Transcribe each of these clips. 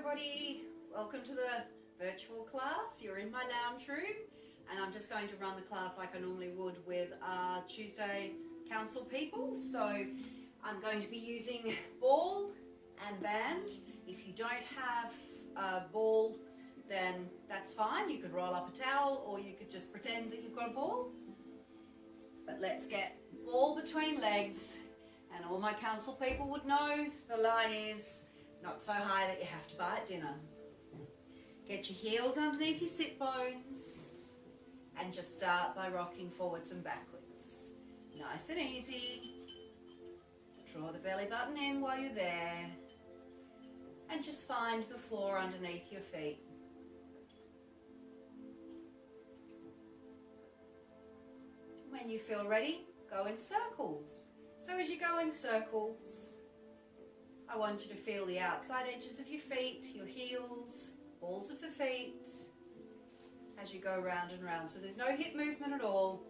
everybody, welcome to the virtual class. You're in my lounge room and I'm just going to run the class like I normally would with our Tuesday council people. So I'm going to be using ball and band. If you don't have a ball, then that's fine. You could roll up a towel or you could just pretend that you've got a ball. But let's get ball between legs, and all my council people would know the line is not so high that you have to buy at dinner. Get your heels underneath your sit bones and just start by rocking forwards and backwards. Nice and easy. Draw the belly button in while you're there and just find the floor underneath your feet. When you feel ready, go in circles. So as you go in circles, I want you to feel the outside edges of your feet, your heels, balls of the feet, as you go round and round. So there's no hip movement at all.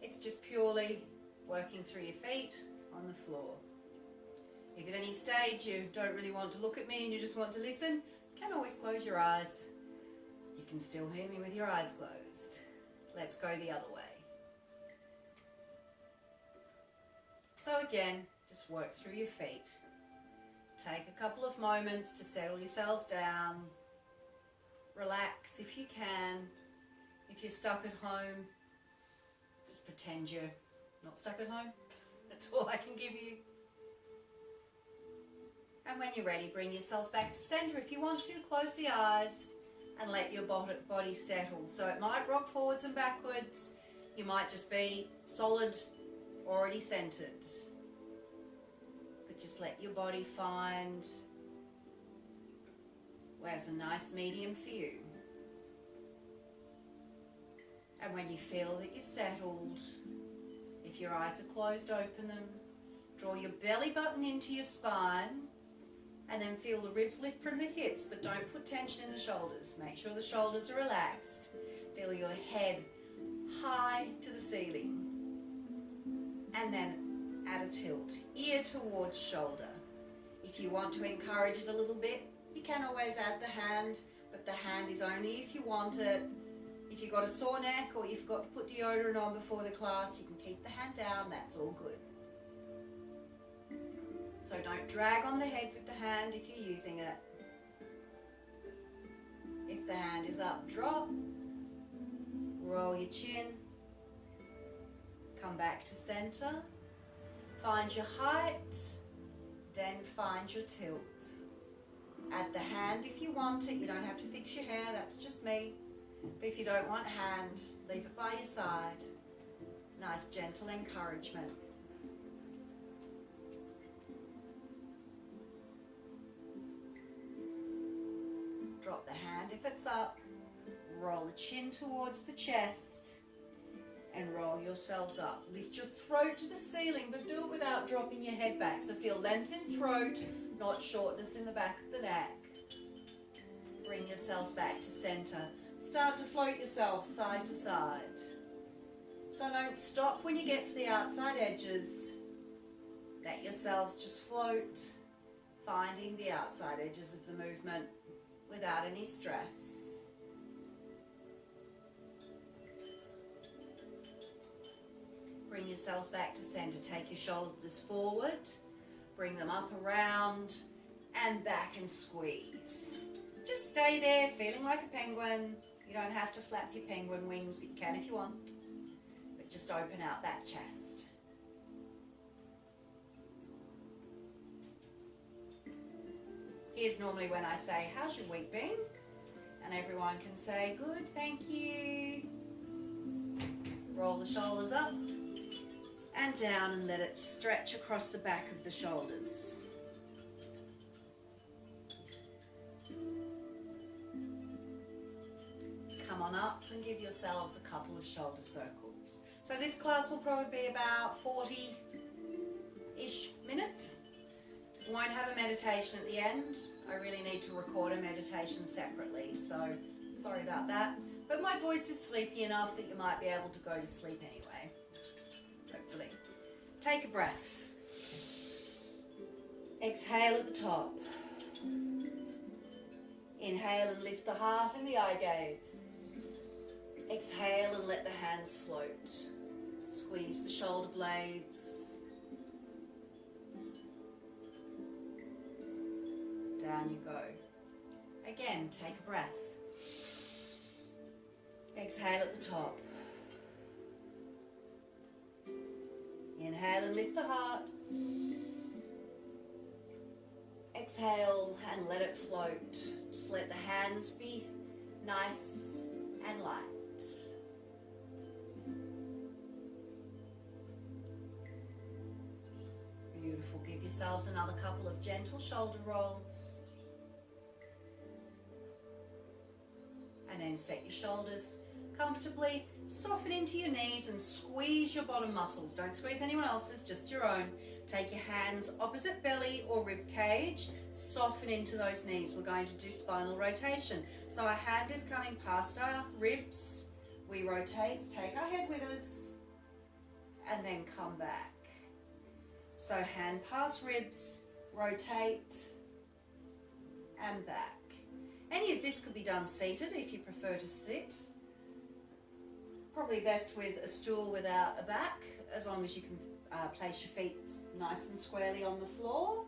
It's just purely working through your feet on the floor. If at any stage you don't really want to look at me and you just want to listen, you can always close your eyes. You can still hear me with your eyes closed. Let's go the other way. So again, just work through your feet. Take a couple of moments to settle yourselves down. Relax if you can. If you're stuck at home, just pretend you're not stuck at home. That's all I can give you. And when you're ready, bring yourselves back to center. If you want to, close the eyes and let your body settle. So it might rock forwards and backwards. You might just be solid, already centered. But just let your body find where's a nice medium for you. And when you feel that you've settled, if your eyes are closed, open them. Draw your belly button into your spine and then feel the ribs lift from the hips, but don't put tension in the shoulders. Make sure the shoulders are relaxed. Feel your head high to the ceiling. And then add a tilt, ear towards shoulder. If you want to encourage it a little bit, you can always add the hand, but the hand is only if you want it. If you've got a sore neck or you've got to put deodorant on before the class, you can keep the hand down, that's all good. So don't drag on the head with the hand if you're using it. If the hand is up, drop, roll your chin, come back to center, find your height, then find your tilt. Add the hand if you want it. You don't have to fix your hair, that's just me. But if you don't want hand, leave it by your side. Nice gentle encouragement. Drop the hand if it's up. Roll the chin towards the chest. And roll yourselves up. Lift your throat to the ceiling, but do it without dropping your head back. So feel length in throat, not shortness in the back of the neck. Bring yourselves back to center. Start to float yourself side to side. So don't stop when you get to the outside edges. Let yourselves just float, finding the outside edges of the movement without any stress. Bring yourselves back to center. Take your shoulders forward, bring them up around and back and squeeze. Just stay there feeling like a penguin. You don't have to flap your penguin wings, but you can if you want. But just open out that chest. Here's normally when I say, how's your week been? And everyone can say, good, thank you. Roll the shoulders up and down and let it stretch across the back of the shoulders. Come on up and give yourselves a couple of shoulder circles. So this class will probably be about 40-ish minutes. Won't have a meditation at the end. I really need to record a meditation separately, so sorry about that. But my voice is sleepy enough that you might be able to go to sleep anyway, hopefully. Take a breath. Exhale at the top. Inhale and lift the heart and the eye gaze. Exhale and let the hands float. Squeeze the shoulder blades. Down you go. Again, take a breath. Exhale at the top. Inhale and lift the heart. Exhale and let it float. Just let the hands be nice and light. Beautiful. Give yourselves another couple of gentle shoulder rolls. And then set your shoulders comfortably. Soften into your knees and squeeze your bottom muscles. Don't squeeze anyone else's, just your own. Take your hands opposite belly or rib cage. Soften into those knees. We're going to do spinal rotation. So our hand is coming past our ribs. We rotate, take our head with us, and then come back. So hand past ribs, rotate, and back. Any of this could be done seated if you prefer to sit. Probably best with a stool without a back, as long as you can place your feet nice and squarely on the floor.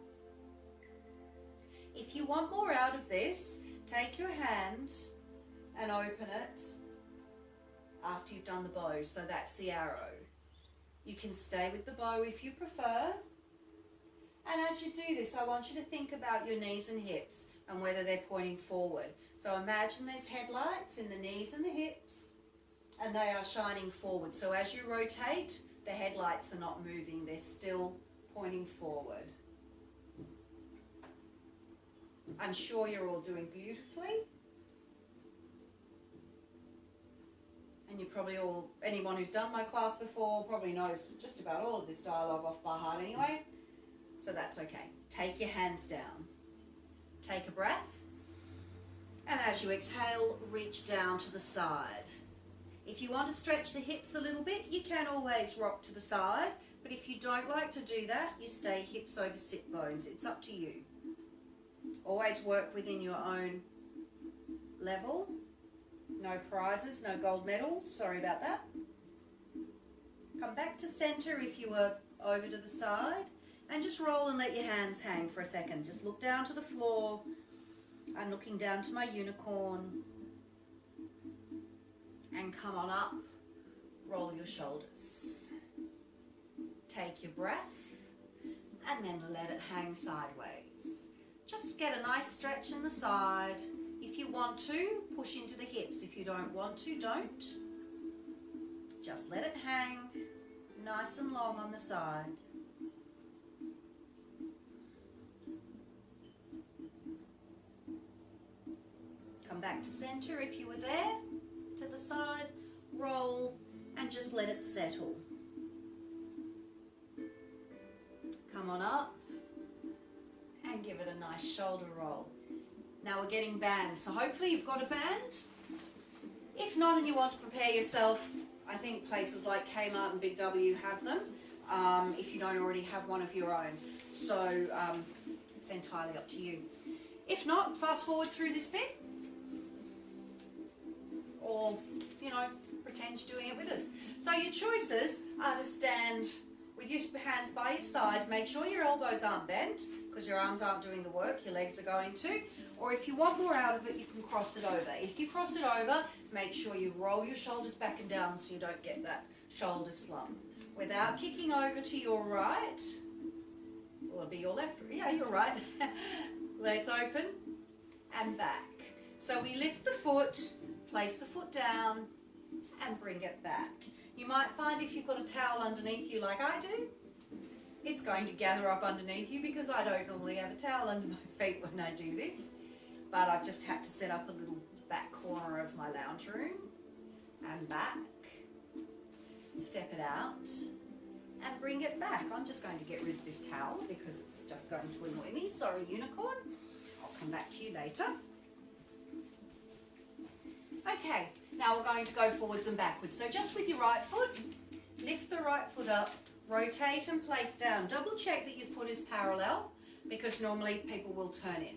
If you want more out of this, take your hand and open it after you've done the bow. So that's the arrow. You can stay with the bow if you prefer. And as you do this, I want you to think about your knees and hips and whether they're pointing forward. So imagine there's headlights in the knees and the hips, and they are shining forward. So as you rotate, the headlights are not moving, they're still pointing forward. I'm sure you're all doing beautifully. And you probably all, anyone who's done my class before probably knows just about all of this dialogue off by heart anyway. So that's okay. Take your hands down. Take a breath. And as you exhale, reach down to the side. If you want to stretch the hips a little bit, you can always rock to the side. But if you don't like to do that, you stay hips over sit bones. It's up to you. Always work within your own level. No prizes, no gold medals. Sorry about that. Come back to center if you were over to the side. And just roll and let your hands hang for a second. Just look down to the floor. I'm looking down to my unicorn. And come on up. Roll your shoulders. Take your breath. And then let it hang sideways. Just get a nice stretch in the side. If you want to, push into the hips. If you don't want to, don't. Just let it hang nice and long on the side. Come back to center if you were there, to the side, roll, and just let it settle. Come on up, and give it a nice shoulder roll. Now we're getting bands, so hopefully you've got a band. If not and you want to prepare yourself, I think places like Kmart and Big W have them, if you don't already have one of your own. So it's entirely up to you. If not, fast forward through this bit. Or, you know, pretend you're doing it with us. So your choices are to stand with your hands by your side. Make sure your elbows aren't bent because your arms aren't doing the work, your legs are going to. Or if you want more out of it, you can cross it over. If you cross it over, make sure you roll your shoulders back and down so you don't get that shoulder slump. Without kicking over to your right, or it'll be your left, yeah, you're right. Legs open and back. So we lift the foot, place the foot down and bring it back. You might find if you've got a towel underneath you like I do, it's going to gather up underneath you because I don't normally have a towel under my feet when I do this. But I've just had to set up a little back corner of my lounge room and back. Step it out and bring it back. I'm just going to get rid of this towel because it's just going to annoy me. Sorry, unicorn. I'll come back to you later. Okay, now we're going to go forwards and backwards. So just with your right foot, lift the right foot up, rotate and place down. Double check that your foot is parallel because normally people will turn in.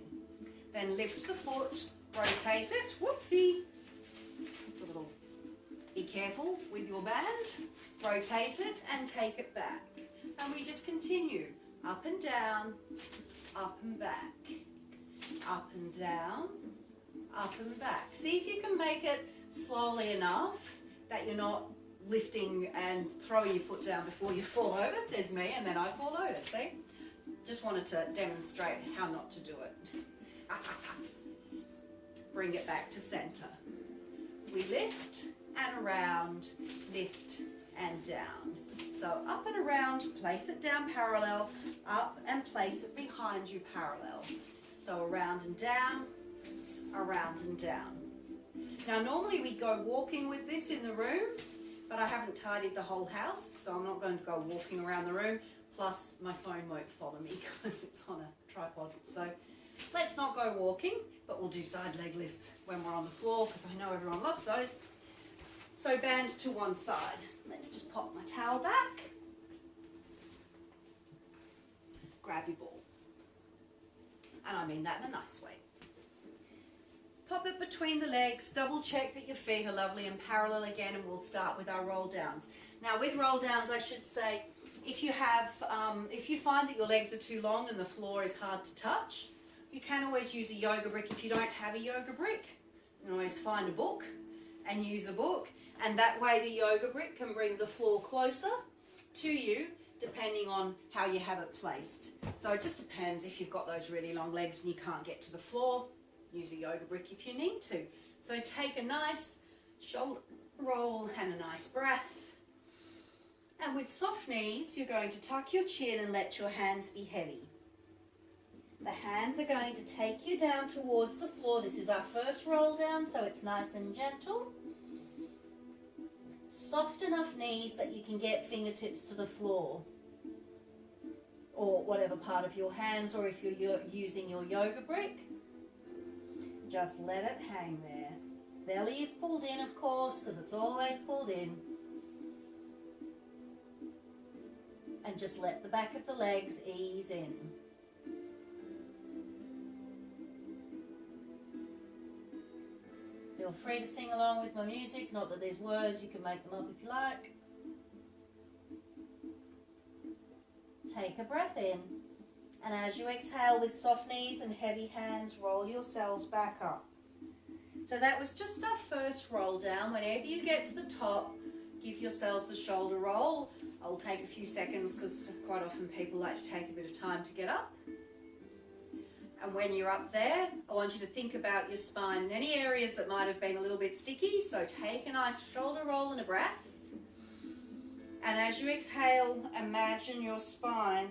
Then lift the foot, rotate it. Whoopsie. It's a little, be careful with your band. Rotate it and take it back. And we just continue. Up and down, up and back. Up and down, up and back. See if you can make it slowly enough that you're not lifting and throwing your foot down before you fall over, says me, and then I fall over, see? Just wanted to demonstrate how not to do it. Bring it back to center. We lift and around, lift and down. So up and around, place it down parallel, up and place it behind you parallel. So around and down, around and down. Now normally we go walking with this in the room, but I haven't tidied the whole house, so I'm not going to go walking around the room. Plus my phone won't follow me because it's on a tripod. So let's not go walking, but we'll do side leg lifts when we're on the floor because I know everyone loves those. So band to one side. Let's just pop my towel back. Grab your ball. And I mean that in a nice way. Pop it between the legs, double check that your feet are lovely and parallel again, and we'll start with our roll downs. Now with roll downs, I should say, if you find that your legs are too long and the floor is hard to touch, you can always use a yoga brick. If you don't have a yoga brick, you can always find a book and use a book, and that way the yoga brick can bring the floor closer to you depending on how you have it placed. So it just depends. If you've got those really long legs and you can't get to the floor, use a yoga brick if you need to. So take a nice shoulder roll and a nice breath. And with soft knees, you're going to tuck your chin and let your hands be heavy. The hands are going to take you down towards the floor. This is our first roll down, so it's nice and gentle. Soft enough knees that you can get fingertips to the floor, or whatever part of your hands, or if you're using your yoga brick, just let it hang there. Belly is pulled in, of course, because it's always pulled in. And just let the back of the legs ease in. Feel free to sing along with my music, not that there's words, you can make them up if you like. Take a breath in, and as you exhale with soft knees and heavy hands, roll yourselves back up. So that was just our first roll down. Whenever you get to the top, give yourselves a shoulder roll. I'll take a few seconds because quite often people like to take a bit of time to get up. And when you're up there, I want you to think about your spine and any areas that might have been a little bit sticky. So take a nice shoulder roll and a breath. And as you exhale, imagine your spine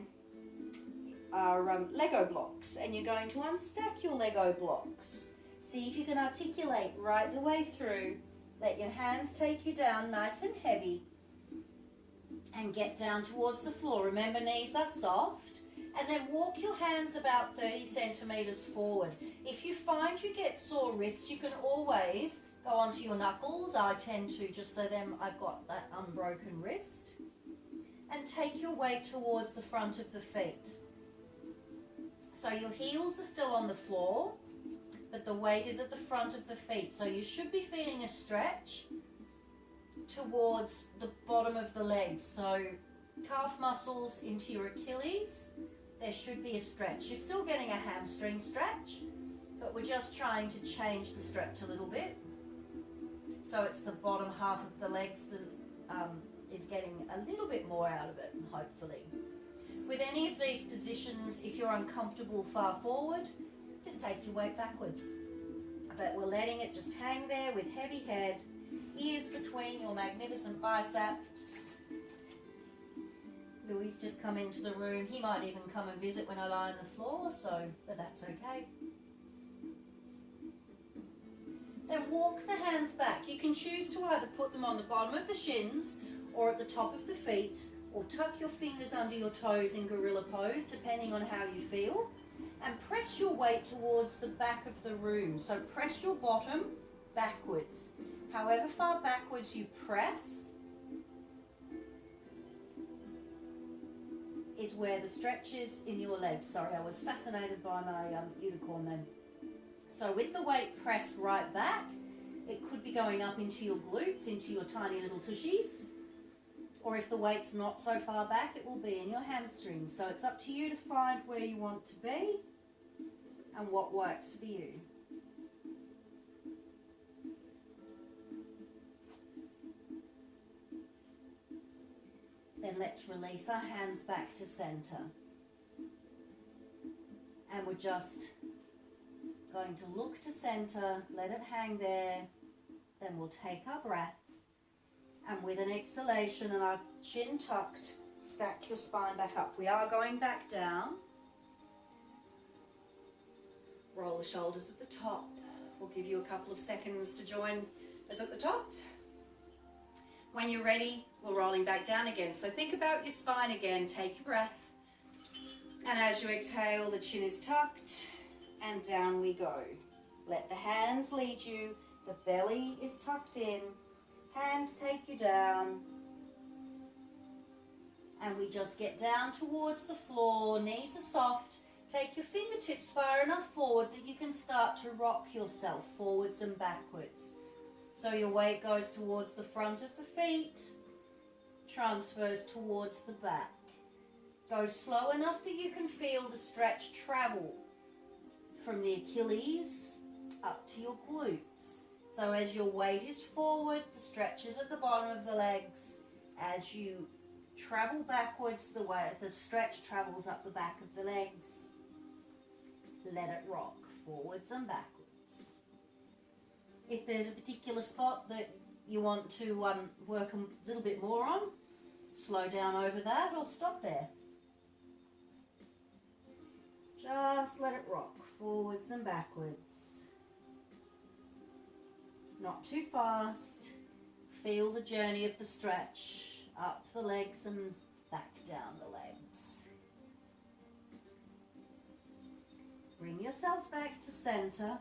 are Lego blocks, and you're going to unstack your Lego blocks. See if you can articulate right the way through. Let your hands take you down nice and heavy and get down towards the floor. Remember, knees are soft. And then walk your hands about 30 centimeters forward. If you find you get sore wrists, you can always go onto your knuckles. I tend to, just so then I've got that unbroken wrist. And take your weight towards the front of the feet. So your heels are still on the floor, but the weight is at the front of the feet. So you should be feeling a stretch towards the bottom of the legs. So calf muscles into your Achilles. There should be a stretch. You're still getting a hamstring stretch, but we're just trying to change the stretch a little bit. So it's the bottom half of the legs that is getting a little bit more out of it, hopefully. With any of these positions, if you're uncomfortable far forward, just take your weight backwards. But we're letting it just hang there with heavy head, ears between your magnificent biceps. Louis just come into the room. He might even come and visit when I lie on the floor, but that's okay. Then walk the hands back. You can choose to either put them on the bottom of the shins or at the top of the feet, or tuck your fingers under your toes in gorilla pose, depending on how you feel. And press your weight towards the back of the room. So press your bottom backwards. However far backwards you press is where the stretch is in your legs. Sorry, I was fascinated by my unicorn then. So with the weight pressed right back, it could be going up into your glutes, into your tiny little tushies. Or if the weight's not so far back, it will be in your hamstrings. So it's up to you to find where you want to be and what works for you. Then let's release our hands back to center. And we're just going to look to center, let it hang there. Then we'll take our breath. And with an exhalation and our chin tucked, stack your spine back up. We are going back down. Roll the shoulders at the top. We'll give you a couple of seconds to join us at the top. When you're ready, we're rolling back down again. So think about your spine again. Take your breath. And as you exhale, the chin is tucked and down we go. Let the hands lead you. The belly is tucked in. Hands take you down. And we just get down towards the floor. Knees are soft. Take your fingertips far enough forward that you can start to rock yourself forwards and backwards. So your weight goes towards the front of the feet, transfers towards the back. Go slow enough that you can feel the stretch travel from the Achilles up to your glutes. So as your weight is forward, the stretch is at the bottom of the legs. As you travel backwards, the stretch travels up the back of the legs. Let it rock forwards and backwards. If there's a particular spot that you want to work a little bit more on, slow down over that or stop there. Just let it rock forwards and backwards. Not too fast. Feel the journey of the stretch up the legs and back down the legs. Bring yourselves back to center,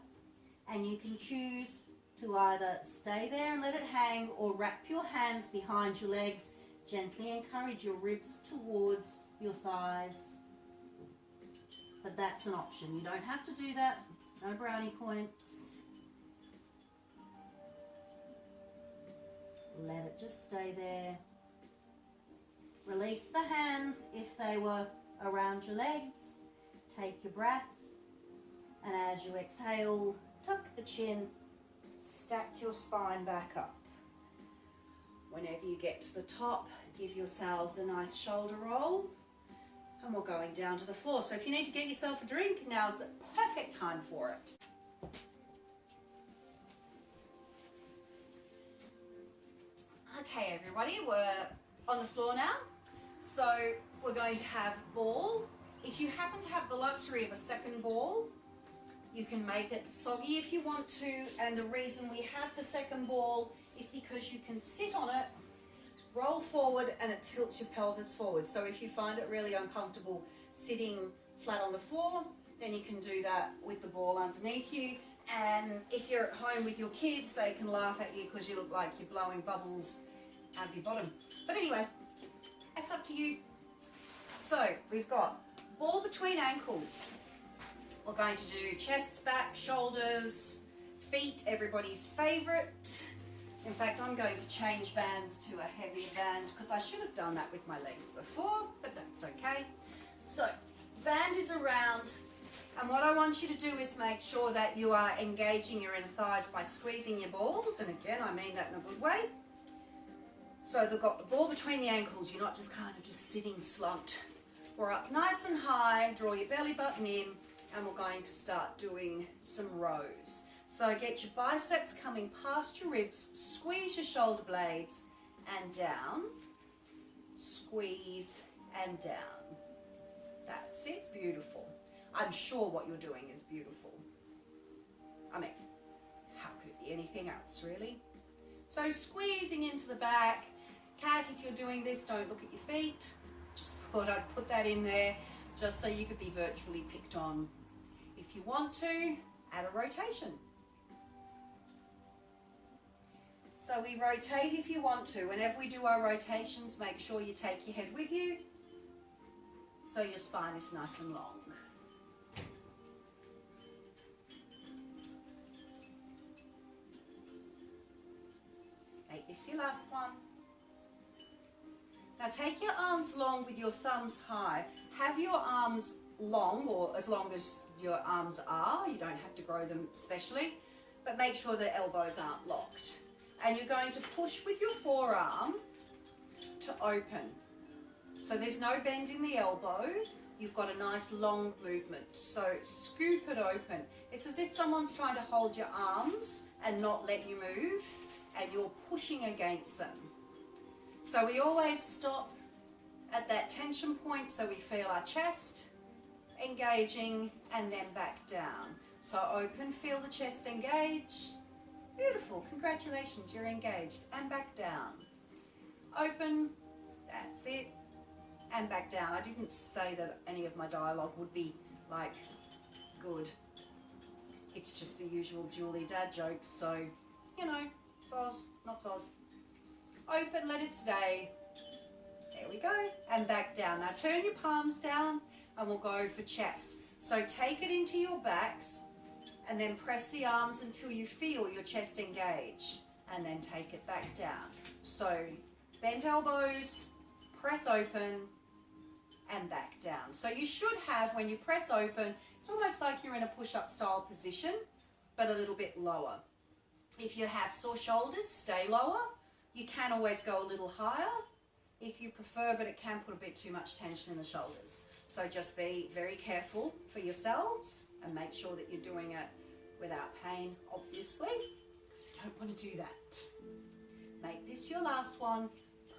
and you can choose to either stay there and let it hang or wrap your hands behind your legs. Gently encourage your ribs towards your thighs. But that's an option. You don't have to do that. No brownie points. Let it just stay there. Release the hands if they were around your legs. Take your breath. And as you exhale, tuck the chin, stack your spine back up. Whenever you get to the top, give yourselves a nice shoulder roll. And we're going down to the floor. So if you need to get yourself a drink, now's the perfect time for it. Okay, everybody, we're on the floor now. So we're going to have ball. If you happen to have the luxury of a second ball, you can make it soggy if you want to. And the reason we have the second ball is because you can sit on it, roll forward, and it tilts your pelvis forward. So if you find it really uncomfortable sitting flat on the floor, then you can do that with the ball underneath you. And if you're at home with your kids, they can laugh at you because you look like you're blowing bubbles out of your bottom. But anyway, that's up to you. So we've got ball between ankles. We're going to do chest, back, shoulders, feet, everybody's favorite. In fact, I'm going to change bands to a heavier band because I should have done that with my legs before, but that's okay. So, band is around, and what I want you to do is make sure that you are engaging your inner thighs by squeezing your balls, and again, I mean that in a good way. So they've got the ball between the ankles, you're not just kind of just sitting slumped. We're up nice and high, draw your belly button in, and we're going to start doing some rows. So get your biceps coming past your ribs, squeeze your shoulder blades and down, squeeze and down. That's it, beautiful. I'm sure what you're doing is beautiful. I mean, how could it be anything else, really? So squeezing into the back. Cat, if you're doing this, don't look at your feet. Just thought I'd put that in there just so you could be virtually picked on. If you want to, add a rotation. So we rotate if you want to. Whenever we do our rotations, make sure you take your head with you so your spine is nice and long. Make this your last one. Now take your arms long with your thumbs high. Have your arms long, or as long as your arms are. You don't have to grow them specially, but make sure the elbows aren't locked. And you're going to push with your forearm to open. So there's no bend in the elbow. You've got a nice long movement. So scoop it open. It's as if someone's trying to hold your arms and not let you move, and you're pushing against them. So we always stop at that tension point so we feel our chest engaging, and then back down. So open, feel the chest engage. Beautiful, congratulations, you're engaged. And back down. Open, that's it. And back down. I didn't say that any of my dialogue would be like good. It's just the usual Julie dad jokes, so you know, soz, not soz. Open, let it stay. There we go. And back down. Now turn your palms down and we'll go for chest. So take it into your backs and then press the arms until you feel your chest engage, and then take it back down. So bent elbows, press open, and back down. So you should have, when you press open, it's almost like you're in a push-up style position, but a little bit lower. If you have sore shoulders, stay lower. You can always go a little higher if you prefer, but it can put a bit too much tension in the shoulders. So just be very careful for yourselves and make sure that you're doing it without pain, obviously, because you don't want to do that. Make this your last one.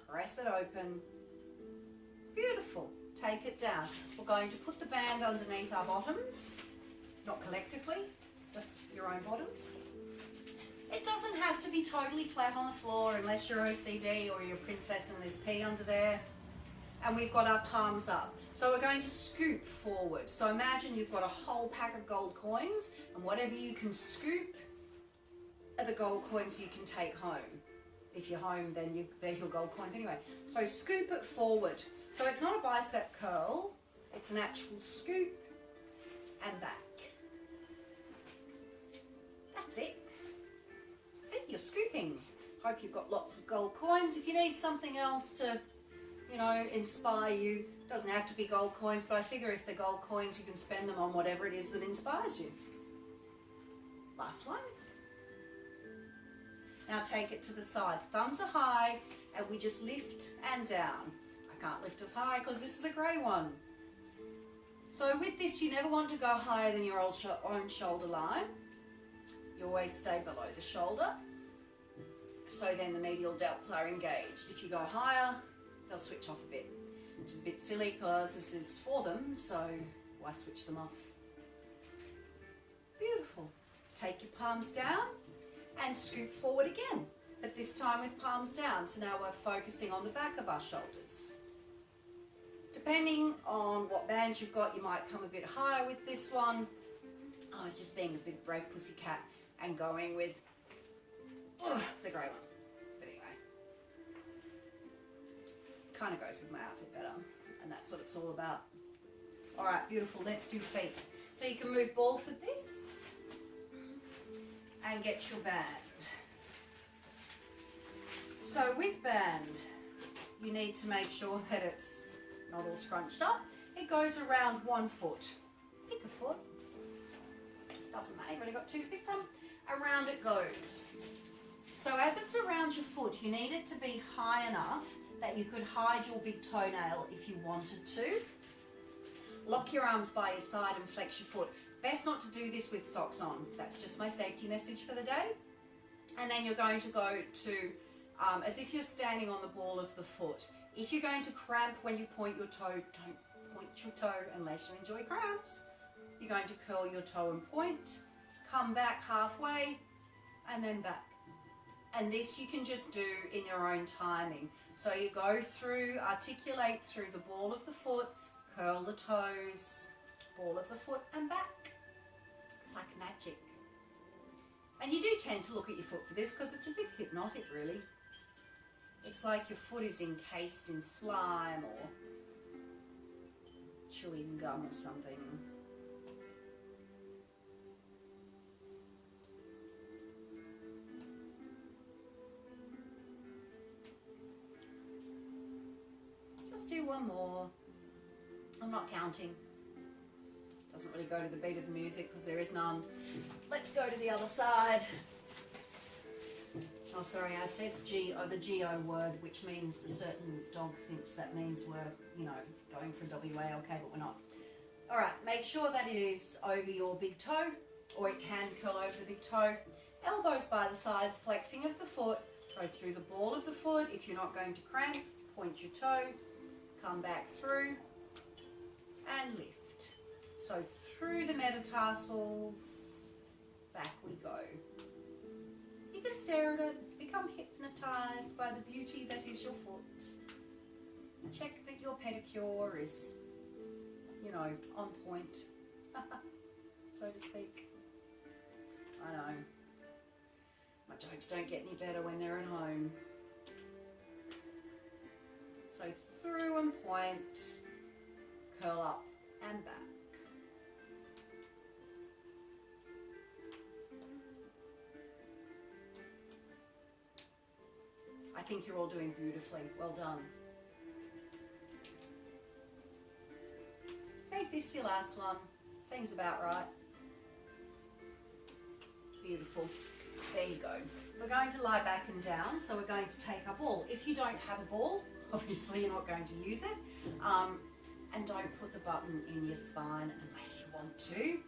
Press it open. Beautiful. Take it down. We're going to put the band underneath our bottoms, not collectively, just your own bottoms. It doesn't have to be totally flat on the floor unless you're OCD or you're a princess and there's pee under there. And we've got our palms up. So we're going to scoop forward. So imagine you've got a whole pack of gold coins, and whatever you can scoop are the gold coins you can take home. If you're home, then they're your gold coins anyway. So scoop it forward. So it's not a bicep curl, it's an actual scoop and back. That's it. That's it, you're scooping. Hope you've got lots of gold coins. If you need something else to, you know, inspire you, doesn't have to be gold coins, but I figure if they're gold coins, you can spend them on whatever it is that inspires you. Last one. Now take it to the side. Thumbs are high, and we just lift and down. I can't lift as high because this is a grey one. So with this, you never want to go higher than your own shoulder line. You always stay below the shoulder. So then the medial delts are engaged. If you go higher, they'll switch off a bit, which is a bit silly because this is for them, so why switch them off? Beautiful. Take your palms down and scoop forward again, but this time with palms down. So now we're focusing on the back of our shoulders. Depending on what band you've got, you might come a bit higher with this one. I was just being a big brave pussycat and going with the grey one. But anyway, kind of goes with my outfit better, and that's what it's all about. All right, beautiful. Let's do feet. So you can move ball for this and get your band. So with band, you need to make sure that it's not all scrunched up. It goes around 1 foot. Pick a foot. Doesn't matter, you've only got 2 to pick from. Around it goes. So as it's around your foot, you need it to be high enough that you could hide your big toenail if you wanted to. Lock your arms by your side and flex your foot. Best not to do this with socks on. That's just my safety message for the day. And then you're going to go to, as if you're standing on the ball of the foot. If you're going to cramp when you point your toe, don't point your toe unless you enjoy cramps. You're going to curl your toe and point, come back halfway, and then back. And this you can just do in your own timing. So you go through, articulate through the ball of the foot, curl the toes, ball of the foot, and back. It's like magic. And you do tend to look at your foot for this because it's a bit hypnotic, really. It's like your foot is encased in slime or chewing gum or something. one more. I'm not counting. Doesn't really go to the beat of the music because there is none. Let's go to the other side. Oh, sorry, I said the G-O word, which means a certain dog thinks that means we're, you know, going for W-A-L-K, but we're not. All right, make sure that it is over your big toe, or it can curl over the big toe. Elbows by the side, flexing of the foot. Go through the ball of the foot. If you're not going to crank, point your toe, come back through, and lift. So through the metatarsals, back we go. You can stare at it, become hypnotized by the beauty that is your foot. Check that your pedicure is, you know, on point, so to speak. I know. My jokes don't get any better when they're at home. So through and point, curl up and back. I think you're all doing beautifully. Well done. Make this your last one. Seems about right. Beautiful. There you go. We're going to lie back and down, so we're going to take our ball. If you don't have a ball, obviously you're not going to use it. And don't put the button in your spine unless you want to.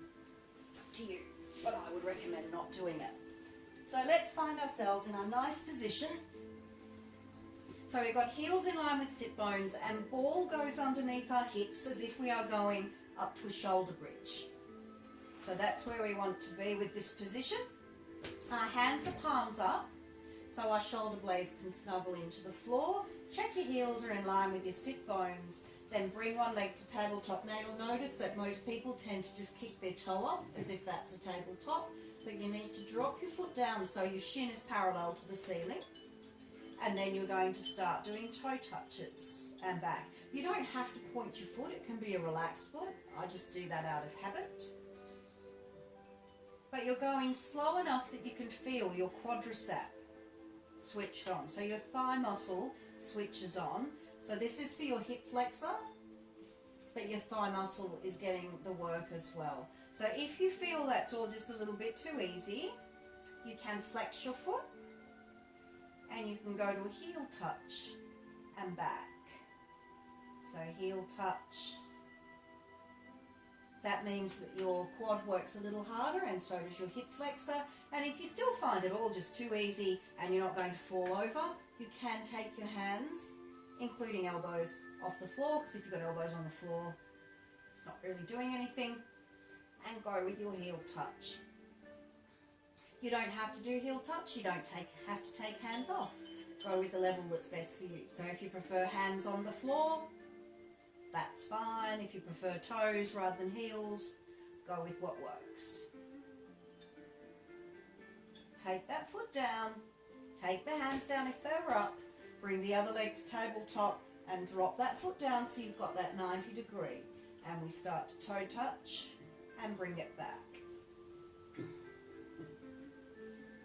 It's up to you, but I would recommend not doing it. So let's find ourselves in a nice position. So we've got heels in line with sit bones and ball goes underneath our hips as if we are going up to a shoulder bridge. So that's where we want to be with this position. Our hands are palms up so our shoulder blades can snuggle into the floor. Check your heels are in line with your sit bones. Then bring one leg to tabletop. Now you'll notice that most people tend to just kick their toe up as if that's a tabletop. But you need to drop your foot down so your shin is parallel to the ceiling. And then you're going to start doing toe touches and back. You don't have to point your foot. It can be a relaxed foot. I just do that out of habit. But you're going slow enough that you can feel your quadricep switched on. So your thigh muscle switches on. So this is for your hip flexor, but your thigh muscle is getting the work as well. So if you feel that's all just a little bit too easy, you can flex your foot and you can go to a heel touch and back. So heel touch. That means that your quad works a little harder and so does your hip flexor. And if you still find it all just too easy and you're not going to fall over, you can take your hands, including elbows, off the floor, because if you've got elbows on the floor, it's not really doing anything, and go with your heel touch. You don't have to do heel touch, you don't have to take hands off. Go with the level that's best for you. So if you prefer hands on the floor, that's fine. If you prefer toes rather than heels, go with what works. Take that foot down, take the hands down if they're up, bring the other leg to tabletop and drop that foot down so you've got that 90 degree. And we start to toe touch and bring it back.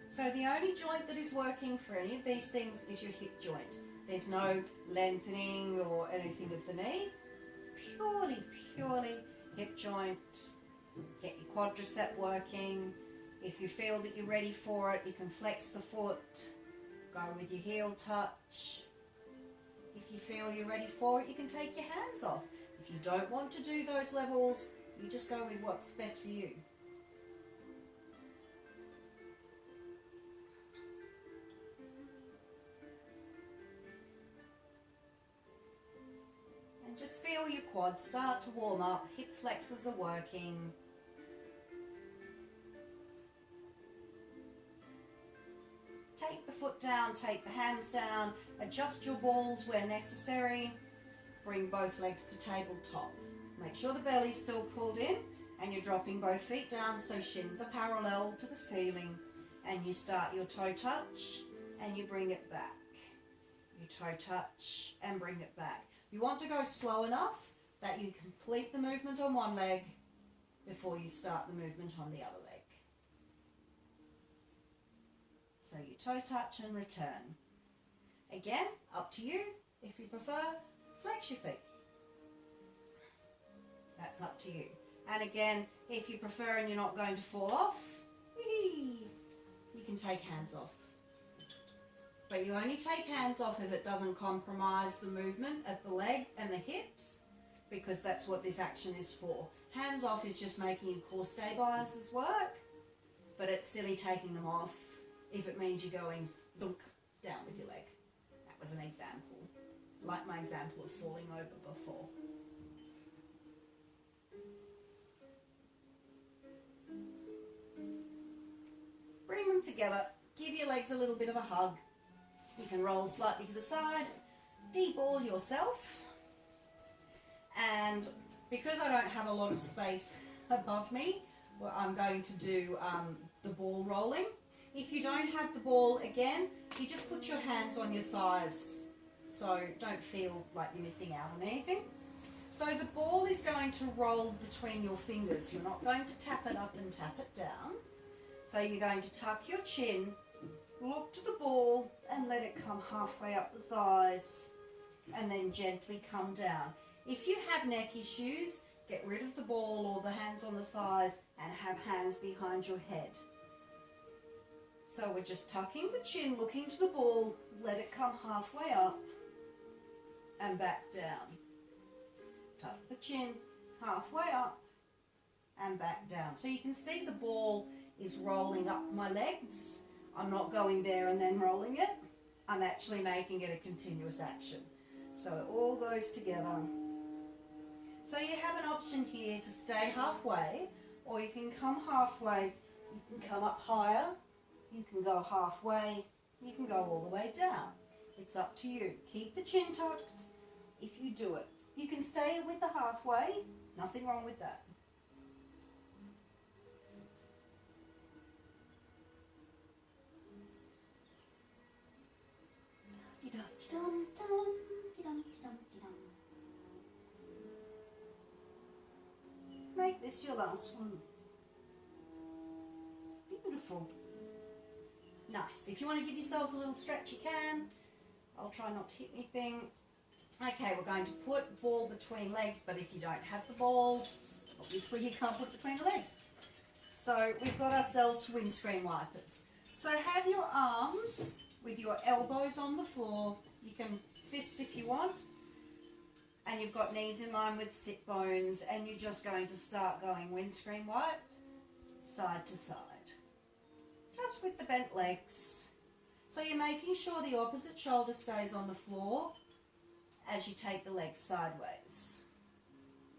So the only joint that is working for any of these things is your hip joint. There's no lengthening or anything of the knee. Purely hip joint. Get your quadricep working. If you feel that you're ready for it, you can flex the foot. Go with your heel touch. If you feel you're ready for it, you can take your hands off. If you don't want to do those levels, you just go with what's best for you. And just feel your quads start to warm up, hip flexors are working. Take the foot down, take the hands down, adjust your balls where necessary. Bring both legs to tabletop. Make sure the belly's still pulled in and you're dropping both feet down so shins are parallel to the ceiling. And you start your toe touch and you bring it back. You toe touch and bring it back. You want to go slow enough that you complete the movement on one leg before you start the movement on the other leg. So you toe touch and return. Again, up to you. If you prefer, flex your feet. That's up to you. And again, if you prefer and you're not going to fall off, you can take hands off. But you only take hands off if it doesn't compromise the movement at the leg and the hips, because that's what this action is for. Hands off is just making your core stabilizers work, but it's silly taking them off if it means you're going dunk down with your leg. That was an example, like my example of falling over before. Bring them together, give your legs a little bit of a hug. You can roll slightly to the side, de-ball yourself, and because I don't have a lot of space above me, well, I'm going to do the ball rolling. If you don't have the ball, again, you just put your hands on your thighs, so don't feel like you're missing out on anything. So the ball is going to roll between your fingers. You're not going to tap it up and tap it down. So you're going to tuck your chin, look to the ball and let it come halfway up the thighs and then gently come down. If you have neck issues, get rid of the ball or the hands on the thighs and have hands behind your head. So we're just tucking the chin, looking to the ball, let it come halfway up and back down. Tuck the chin, halfway up and back down. So you can see the ball is rolling up my legs. I'm not going there and then rolling it. I'm actually making it a continuous action. So it all goes together. So you have an option here to stay halfway, or you can come halfway, you can come up higher, you can go halfway, you can go all the way down. It's up to you. Keep the chin tucked if you do it. You can stay with the halfway, nothing wrong with that. Make this your last one. Beautiful. Nice. If you want to give yourselves a little stretch, you can. I'll try not to hit anything. Okay, we're going to put ball between legs, but if you don't have the ball, obviously you can't put between the legs. So we've got ourselves windscreen wipers. So have your arms with your elbows on the floor. You can fists if you want. And you've got knees in line with sit bones, and you're just going to start going windscreen wipe, side to side. Just with the bent legs. So you're making sure the opposite shoulder stays on the floor as you take the legs sideways.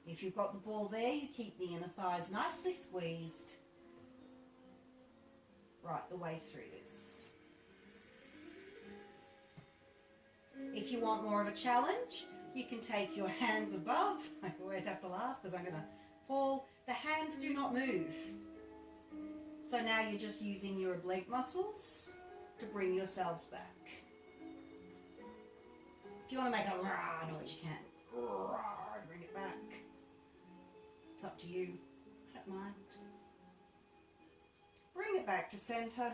If you've got the ball there, you keep the inner thighs nicely squeezed right the way through this. If you want more of a challenge, you can take your hands above. I always have to laugh because I'm going to fall. The hands do not move. So now you're just using your oblique muscles to bring yourselves back. If you want to make a rah noise, you can. Rah, bring it back. It's up to you. I don't mind. Bring it back to center.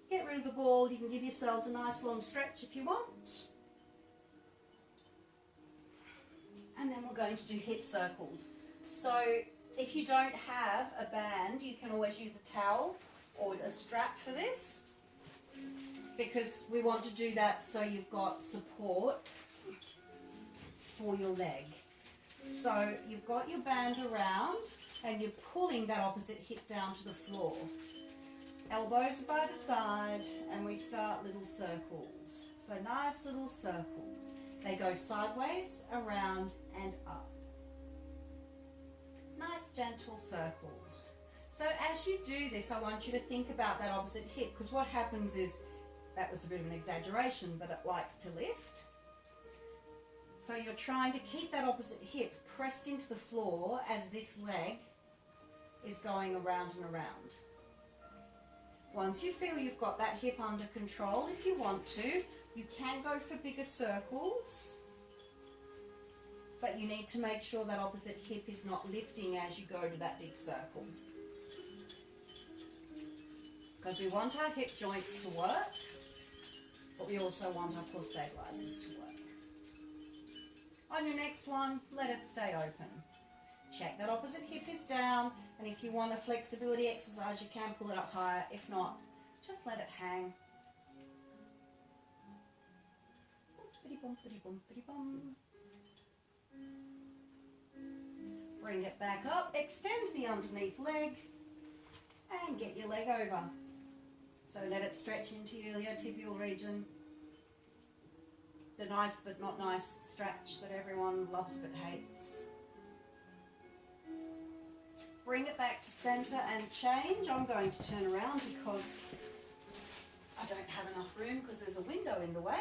Get rid of the ball. You can give yourselves a nice long stretch if you want. And then we're going to do hip circles. So if you don't have a band, you can always use a towel or a strap for this, because we want to do that so you've got support for your leg. So you've got your band around and you're pulling that opposite hip down to the floor. Elbows by the side, and we start little circles. So nice little circles. They go sideways, around and up. Nice gentle circles. So as you do this, I want you to think about that opposite hip, because what happens is, that was a bit of an exaggeration, but it likes to lift. So you're trying to keep that opposite hip pressed into the floor as this leg is going around and around. Once you feel you've got that hip under control, if you want to, you can go for bigger circles, but you need to make sure that opposite hip is not lifting as you go to that big circle. Because we want our hip joints to work, but we also want our core stabilizers to work. On your next one, let it stay open. Check that opposite hip is down, and if you want a flexibility exercise, you can pull it up higher. If not, just let it hang. Bring it back up, extend the underneath leg, and get your leg over. So let it stretch into your iliotibial region. The nice but not nice stretch that everyone loves but hates. Bring it back to center and change. I'm going to turn around because I don't have enough room because there's a window in the way.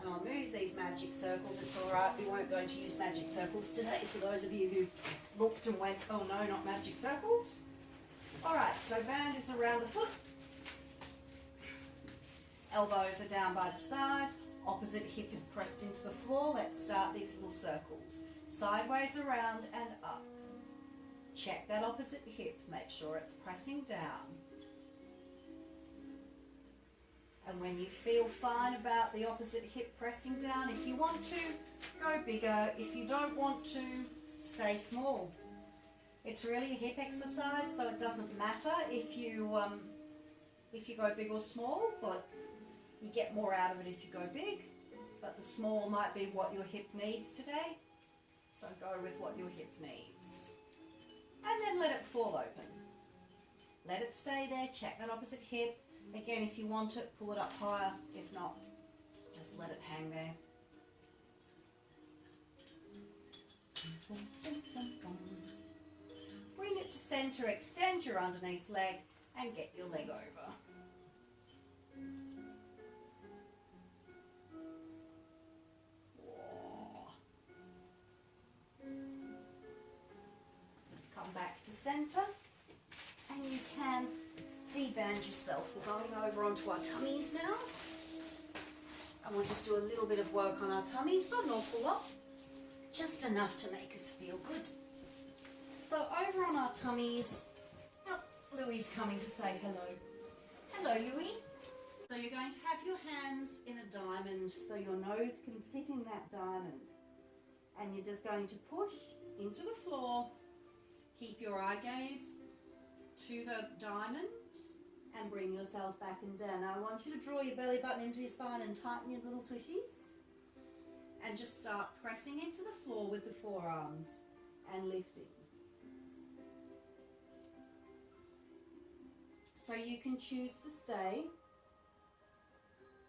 And I'll move these magic circles. It's all right, we weren't going to use magic circles today for those of you who looked and went, oh no, not magic circles. All right, so band is around the foot. Elbows are down by the side. Opposite hip is pressed into the floor. Let's start these little circles. Sideways, around and up. Check that opposite hip. Make sure it's pressing down. And when you feel fine about the opposite hip pressing down, if you want to, go bigger. If you don't want to, stay small. It's really a hip exercise, so it doesn't matter if you go big or small, but you get more out of it if you go big. But the small might be what your hip needs today, so go with what your hip needs. And then let it fall open. Let it stay there. Check that opposite hip. Again, if you want it, pull it up higher. If not, just let it hang there. Bring it to center, extend your underneath leg, and get your leg over. Come back to center, and you can deband yourself. We're going over onto our tummies now, and we'll just do a little bit of work on our tummies, not an awful lot, just enough to make us feel good. So over on our tummies, oh, Louie's coming to say hello. Hello, Louie. So you're going to have your hands in a diamond so your nose can sit in that diamond, and you're just going to push into the floor. Keep your eye gaze to the diamond and bring yourselves back and down. Now I want you to draw your belly button into your spine and tighten your little tushies, and just start pressing into the floor with the forearms and lifting. So you can choose to stay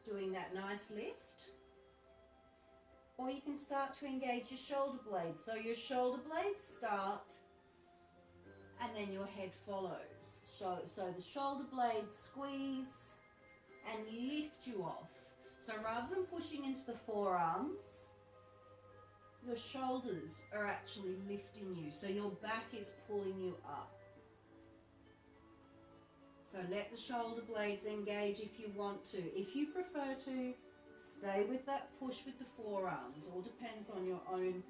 doing that nice lift, or you can start to engage your shoulder blades. So your shoulder blades start and then your head follows. So the shoulder blades squeeze and lift you off. So rather than pushing into the forearms, your shoulders are actually lifting you. So your back is pulling you up. So let the shoulder blades engage if you want to. If you prefer to, stay with that push with the forearms. All depends on your own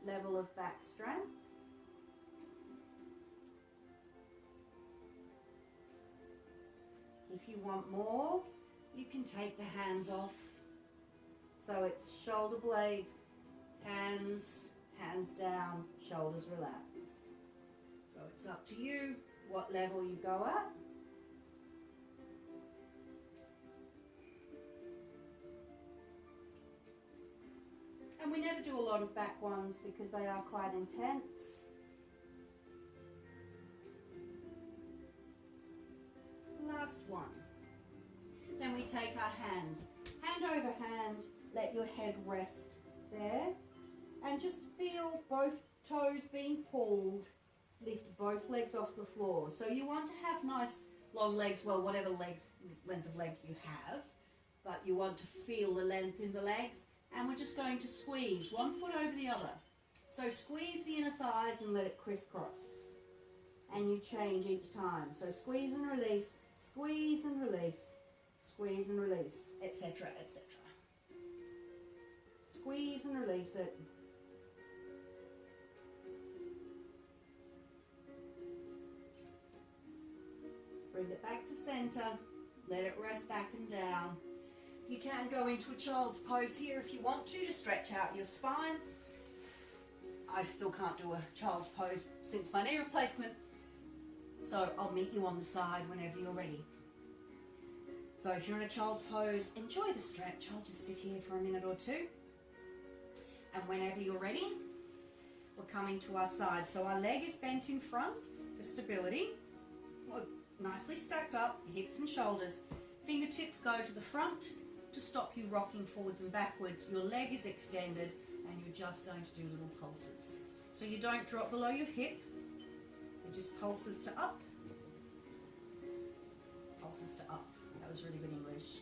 level of back strength. If you want more, you can take the hands off. So it's shoulder blades, hands, hands down, shoulders relax. So it's up to you what level you go at. And we never do a lot of back ones because they are quite intense. Last one. Then we take our hands, hand over hand, let your head rest there, and just feel both toes being pulled. Lift both legs off the floor. So you want to have nice long legs, well, whatever length of leg you have, but you want to feel the length in the legs. And we're just going to squeeze one foot over the other. So squeeze the inner thighs and let it crisscross. And you change each time. So squeeze and release, squeeze and release, squeeze and release, etc., etc. Squeeze and release it. Bring it back to center. Let it rest back and down. You can go into a child's pose here if you want to stretch out your spine. I still can't do a child's pose since my knee replacement. So I'll meet you on the side whenever you're ready. So if you're in a child's pose, enjoy the stretch. I'll just sit here for a minute or two. And whenever you're ready, we're coming to our side. So our leg is bent in front for stability. We're nicely stacked up, hips and shoulders. Fingertips go to the front to stop you rocking forwards and backwards. Your leg is extended and you're just going to do little pulses. So you don't drop below your hip. It just pulses to up, pulses to up. That was really good English.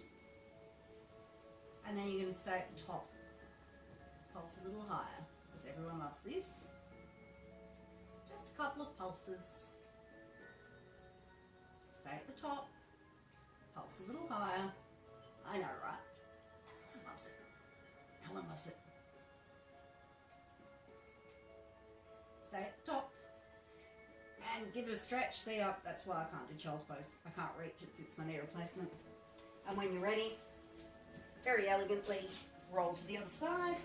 And then you're going to stay at the top. Pulse a little higher, because everyone loves this. Just a couple of pulses. Stay at the top. Pulse a little higher. I know, right? Everyone loves it. Everyone loves it. Stay at the top. And give it a stretch. See, that's why I can't do child's pose. I can't reach it since my knee replacement. And when you're ready, very elegantly roll to the other side.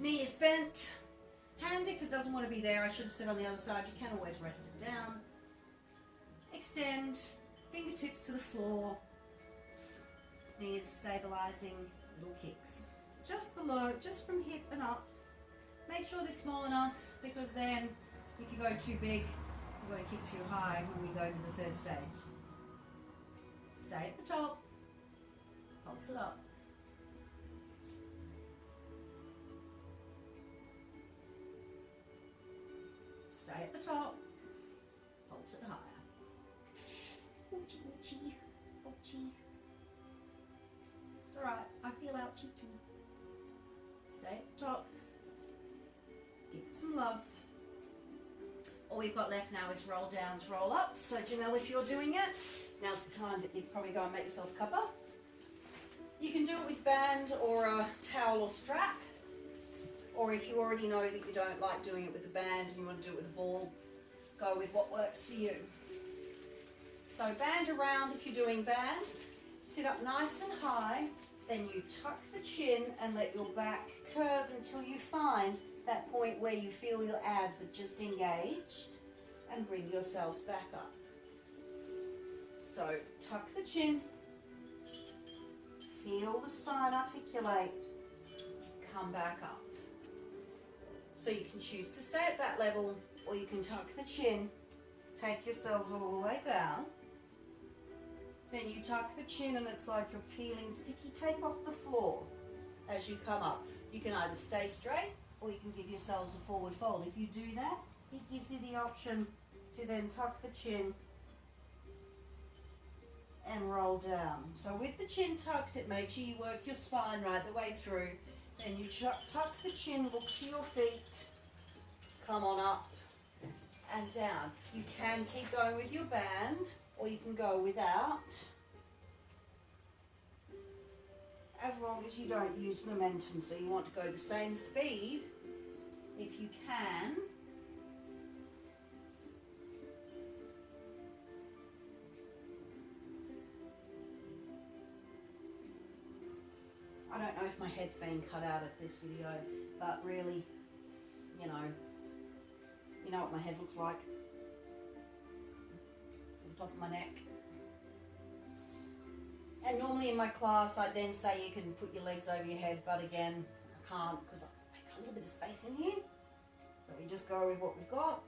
Knee is bent. Hand, if it doesn't want to be there, I should have said on the other side, you can always rest it down. Extend, fingertips to the floor. Knees stabilizing, little kicks. Just below, just from hip and up. Make sure they're small enough, because then if you go too big, you've got to kick too high when we go to the third stage. Stay at the top. Pulse it up. Stay at the top. Pulse it higher. Ouchie, ouchie, ouchie. It's alright, I feel ouchie too. Stay at the top. Give it some love. All we've got left now is roll downs, roll ups. So Janelle, if you're doing it, now's the time that you'd probably go and make yourself a cuppa. You can do it with band or a towel or strap. Or if you already know that you don't like doing it with the band and you want to do it with a ball, go with what works for you. So band around if you're doing band. Sit up nice and high. Then you tuck the chin and let your back curve until you find that point where you feel your abs are just engaged, and bring yourselves back up. So tuck the chin, feel the spine articulate, come back up. So you can choose to stay at that level, or you can tuck the chin, take yourselves all the way down. Then you tuck the chin and it's like you're peeling sticky tape off the floor as you come up. You can either stay straight or you can give yourselves a forward fold. If you do that, it gives you the option to then tuck the chin and roll down. So with the chin tucked, it makes sure you work your spine right the way through. Then you tuck the chin, look to your feet, come on up and down. You can keep going with your band or you can go without, as long as you don't use momentum. So you want to go the same speed if you can. I don't know if my head's being cut out of this video, but really, you know what my head looks like. To the top of my neck. And normally in my class, I then say you can put your legs over your head, but again, I can't because I make a little bit of space in here. So we just go with what we've got.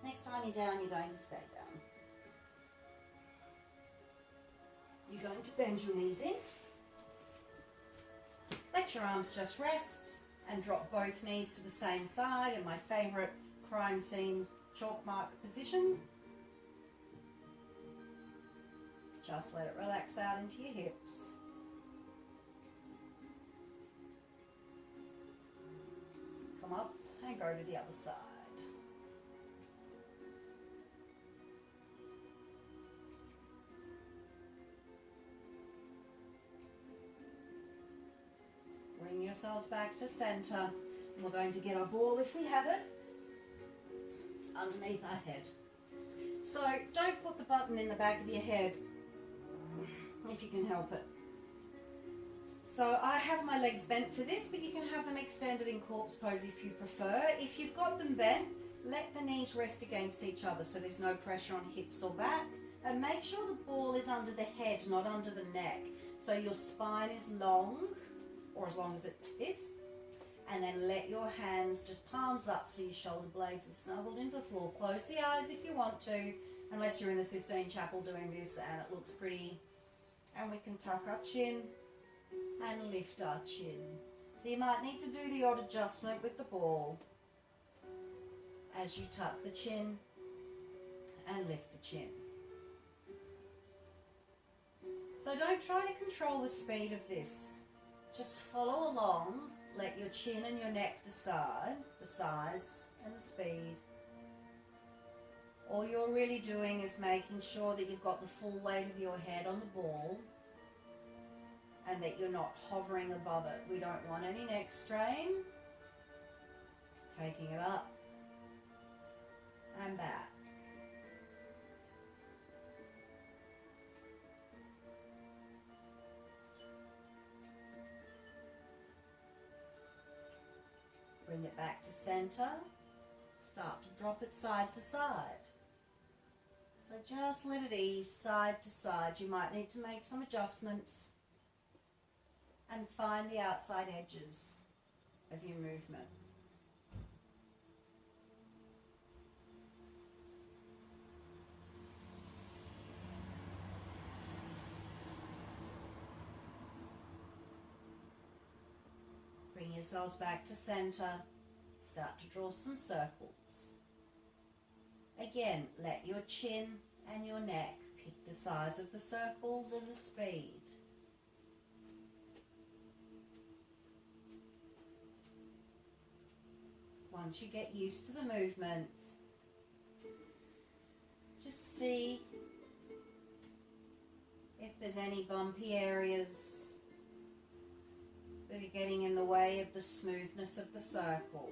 Next time you're down, you're going to stay down. You're going to bend your knees in. Let your arms just rest and drop both knees to the same side in my favourite crime scene chalk mark position. Just let it relax out into your hips. Come up and go to the other side. Bring yourselves back to center. We're going to get our ball, if we have it, underneath our head. So don't put the button in the back of your head. if you can help it. So I have my legs bent for this, but you can have them extended in corpse pose if you prefer. If you've got them bent, let the knees rest against each other so there's no pressure on hips or back. And make sure the ball is under the head, not under the neck. So your spine is long, or as long as it is. And then let your hands just palms up so your shoulder blades are snuggled into the floor. Close the eyes if you want to, unless you're in the Sistine Chapel doing this and it looks pretty. And we can tuck our chin and lift our chin. So you might need to do the odd adjustment with the ball as you tuck the chin and lift the chin. So don't try to control the speed of this. Just follow along. Let your chin and your neck decide the size and the speed. All you're really doing is making sure that you've got the full weight of your head on the ball and that you're not hovering above it. We don't want any neck strain. Taking it up and back. Bring it back to center. Start to drop it side to side. So just let it ease side to side. You might need to make some adjustments and find the outside edges of your movement. Bring yourselves back to center. Start to draw some circles. Again, let your chin and your neck pick the size of the circles and the speed. Once you get used to the movement, just see if there's any bumpy areas that are getting in the way of the smoothness of the circle.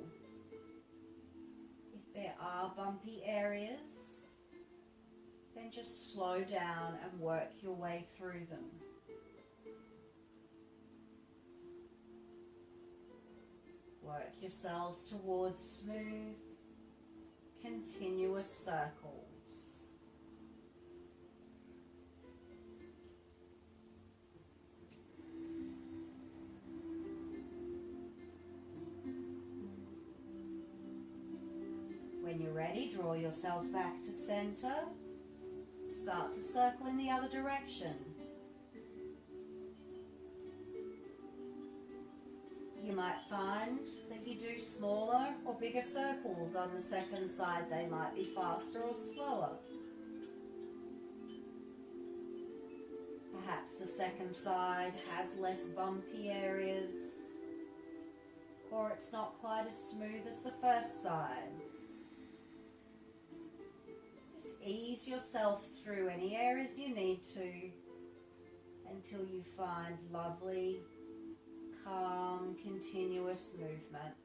If there are bumpy areas, then just slow down and work your way through them. Work yourselves towards smooth, continuous circles. When you're ready, draw yourselves back to center. Start to circle in the other direction. You might find that if you do smaller or bigger circles on the second side, they might be faster or slower. Perhaps the second side has less bumpy areas, or it's not quite as smooth as the first side. Just ease yourself through any areas you need to until you find lovely, calm, continuous movement.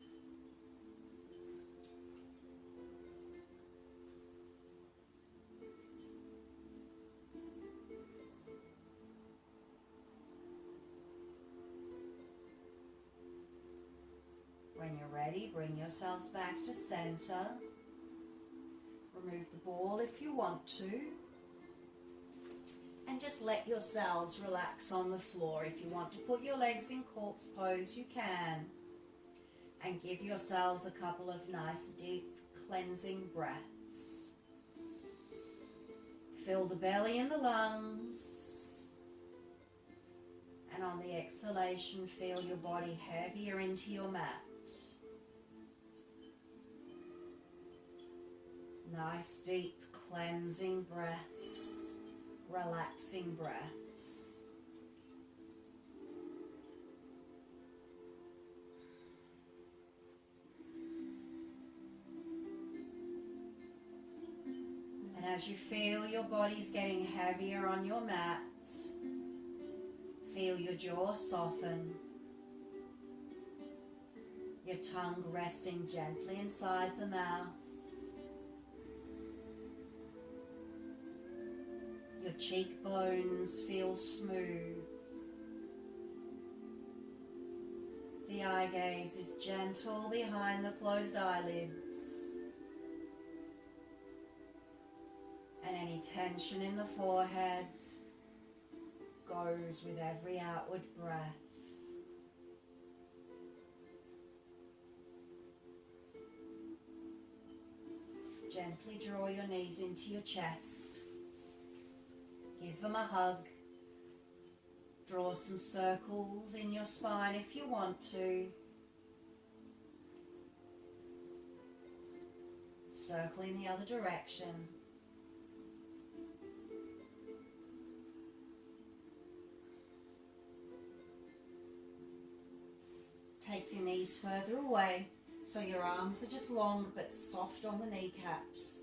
When you're ready, bring yourselves back to center. Remove the ball if you want to. And just let yourselves relax on the floor. If you want to put your legs in corpse pose, you can. And give yourselves a couple of nice deep cleansing breaths. Fill the belly and the lungs. And on the exhalation, feel your body heavier into your mat. Nice deep cleansing breaths. Relaxing breaths. And as you feel your body's getting heavier on your mat, feel your jaw soften, your tongue resting gently inside the mouth. Your cheekbones feel smooth. The eye gaze is gentle behind the closed eyelids. And any tension in the forehead goes with every outward breath. Gently draw your knees into your chest. Give them a hug. Draw some circles in your spine if you want to. Circle in the other direction. Take your knees further away so your arms are just long but soft on the kneecaps.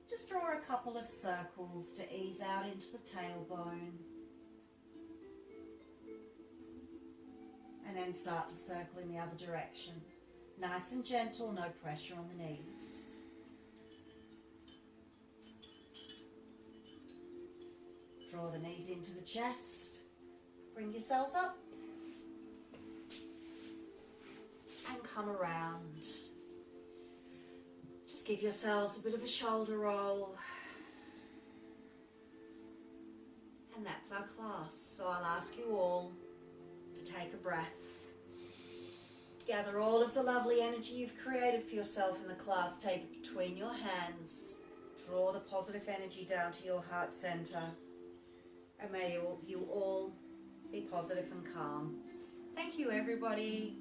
Just draw a couple of circles to ease out into the tailbone. And then start to circle in the other direction. Nice and gentle, no pressure on the knees. Draw the knees into the chest. Bring yourselves up. And come around. Just give yourselves a bit of a shoulder roll. And that's our class. So I'll ask you all to take a breath. Gather all of the lovely energy you've created for yourself in the class. Take it between your hands. Draw the positive energy down to your heart center. And may you all be positive and calm. Thank you, everybody.